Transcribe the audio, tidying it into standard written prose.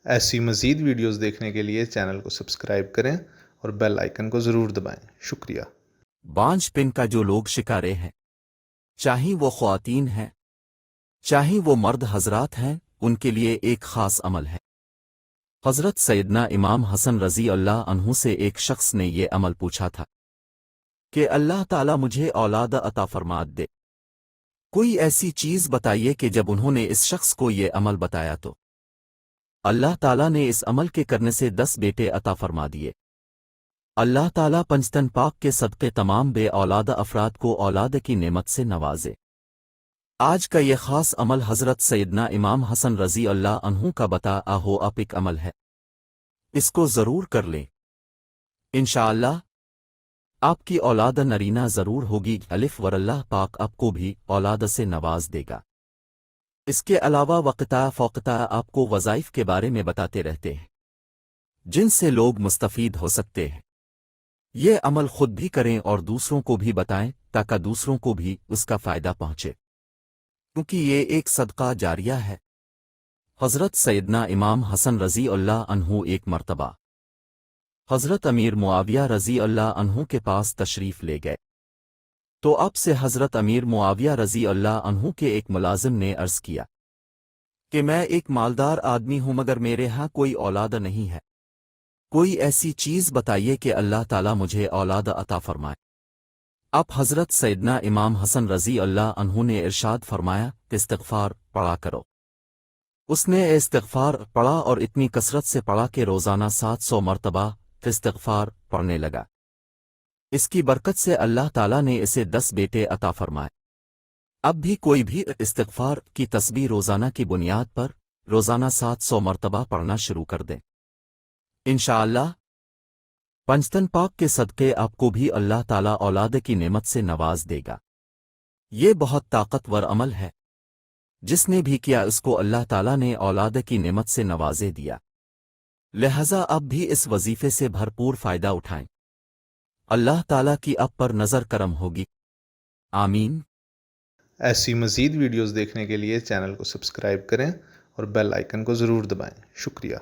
ایسی مزید ویڈیوز دیکھنے کے لیے چینل کو سبسکرائب کریں اور بیل آئیکن کو ضرور دبائیں۔ شکریہ۔ بانجھ پن کا جو لوگ شکارے ہیں، چاہے وہ خواتین ہیں چاہے وہ مرد حضرات ہیں، ان کے لیے ایک خاص عمل ہے۔ حضرت سیدنا امام حسن رضی اللہ عنہ سے ایک شخص نے یہ عمل پوچھا تھا کہ اللہ تعالیٰ مجھے اولاد عطا فرما دے، کوئی ایسی چیز بتائیے کہ جب انہوں نے اس شخص کو یہ عمل بتایا تو اللہ تعالیٰ نے اس عمل کے کرنے سے 10 بیٹے عطا فرما دیے۔ اللہ تعالیٰ پنجتن پاک کے صدقے تمام بے اولاد افراد کو اولاد کی نعمت سے نوازے۔ آج کا یہ خاص عمل حضرت سیدنا امام حسن رضی اللہ عنہ کا بتا ہوا ایک عمل ہے، اس کو ضرور کر لیں، انشاءاللہ آپ کی اولاد نرینہ ضرور ہوگی۔ الف ور اللہ پاک آپ کو بھی اولاد سے نواز دے گا۔ اس کے علاوہ وقتہ فوقتہ آپ کو وظائف کے بارے میں بتاتے رہتے ہیں جن سے لوگ مستفید ہو سکتے ہیں۔ یہ عمل خود بھی کریں اور دوسروں کو بھی بتائیں تاکہ دوسروں کو بھی اس کا فائدہ پہنچے، کیونکہ یہ ایک صدقہ جاریہ ہے۔ حضرت سیدنا امام حسن رضی اللہ عنہ ایک مرتبہ حضرت امیر معاویہ رضی اللہ عنہ کے پاس تشریف لے گئے تو اب سے حضرت امیر معاویہ رضی اللہ عنہ کے ایک ملازم نے عرض کیا کہ میں ایک مالدار آدمی ہوں مگر میرے ہاں کوئی اولاد نہیں ہے، کوئی ایسی چیز بتائیے کہ اللہ تعالیٰ مجھے اولاد عطا فرمائے۔ اب حضرت سیدنا امام حسن رضی اللہ عنہ نے ارشاد فرمایا کہ استغفار پڑھا کرو۔ اس نے استغفار پڑھا اور اتنی کثرت سے پڑھا کہ روزانہ 700 مرتبہ استغفار پڑھنے لگا۔ اس کی برکت سے اللہ تعالیٰ نے اسے 10 بیٹے عطا فرمائے۔ اب بھی کوئی بھی استغفار کی تسبیح روزانہ کی بنیاد پر روزانہ 700 مرتبہ پڑھنا شروع کر دیں، انشاءاللہ پنجتن پاک کے صدقے آپ کو بھی اللہ تعالیٰ اولاد کی نعمت سے نواز دے گا۔ یہ بہت طاقتور عمل ہے، جس نے بھی کیا اس کو اللہ تعالیٰ نے اولاد کی نعمت سے نوازے دیا، لہذا اب بھی اس وظیفے سے بھرپور فائدہ اٹھائیں۔ اللہ تعالیٰ کی اب پر نظر کرم ہوگی، آمین۔ ایسی مزید ویڈیوز دیکھنے کے لیے چینل کو سبسکرائب کریں اور بیل آئیکن کو ضرور دبائیں۔ شکریہ۔